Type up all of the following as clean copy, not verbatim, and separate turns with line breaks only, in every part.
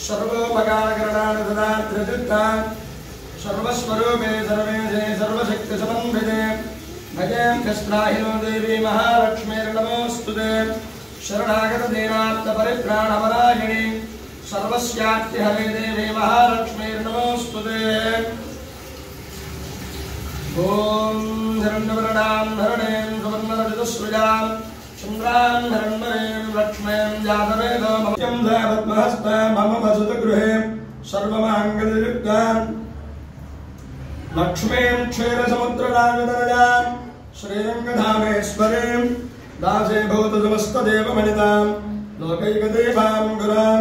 सर्वोपकारकरणाय सदा त्रिचित्तां सर्वस्वरूपे सर्वेशे सर्वशक्तिसमन्विते भजेऽङ्कस्त्राहिनो देवी महालक्ष्मीर्नमोऽस्तुते शरणागतदीनार्तपरित्राणपरायणे सर्वस्यार्तिहरे देवी महालक्ष्मीर्नमोऽस्तुते ॐ हिरण्यवर्णां हरणें सुवर्णरजतस्रजां चन्द्रां हिरण्मयीं लक्ष्मीं जातवेदो मह्यं पद्महस्तां मम वसतगृहे सर्वमाङ्गल्ययुक्तां लक्ष्मीं क्षीरसमुद्रराजतनयां श्रीं गधामेश्वरीं दासे भूतसमस्तदेवमणितां लोकैकदेवां गुरां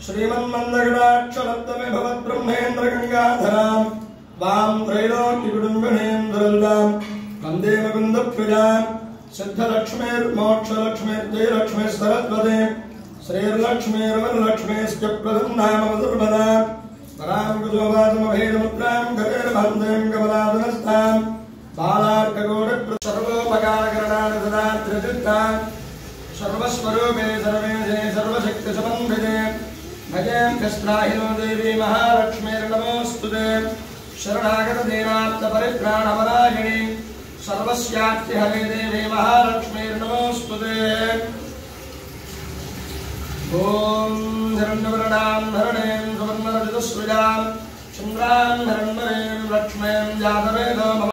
श्रीमन्मन्दगणाक्षरत्तमे भवद्ब्रह्मेन्द्रगङ्गाधरां वां त्रैलोक्यकुटुम्बिनीं दुरल्लां वन्दे मुकुन्दप्रियां सिद्धलक्ष्मीर्मोक्षलक्ष्मीर्जयलक्ष्मीः श्रीर्लक्ष्मीर्वरलक्ष्मीश्च प्रसन्नामवसुर्वदा वरां कुसुमवासमभेदमुद्रां गतेर्भन्दें कमलादनस्तां बालार्कगोडप्रसर्वोपकारकरणाय सदा त्रिचित्तां सर्वस्वरूपे सर्वेशे सर्वशक्तिसमन्विते भजेऽङ्कस्त्राहिनो देवी महालक्ष्मीर्नमोऽस्तुते शरणागतदीनार्तपरित्राणपरायणे सर्वस्यार्तिहरे देवी महालक्ष्मीर्नमोऽस्तुते ॐ हिरण्यवर्णां हरणें सुवर्णरजतस्रजां चन्द्रां हिरण्मयीं लक्ष्मीं जातवेदो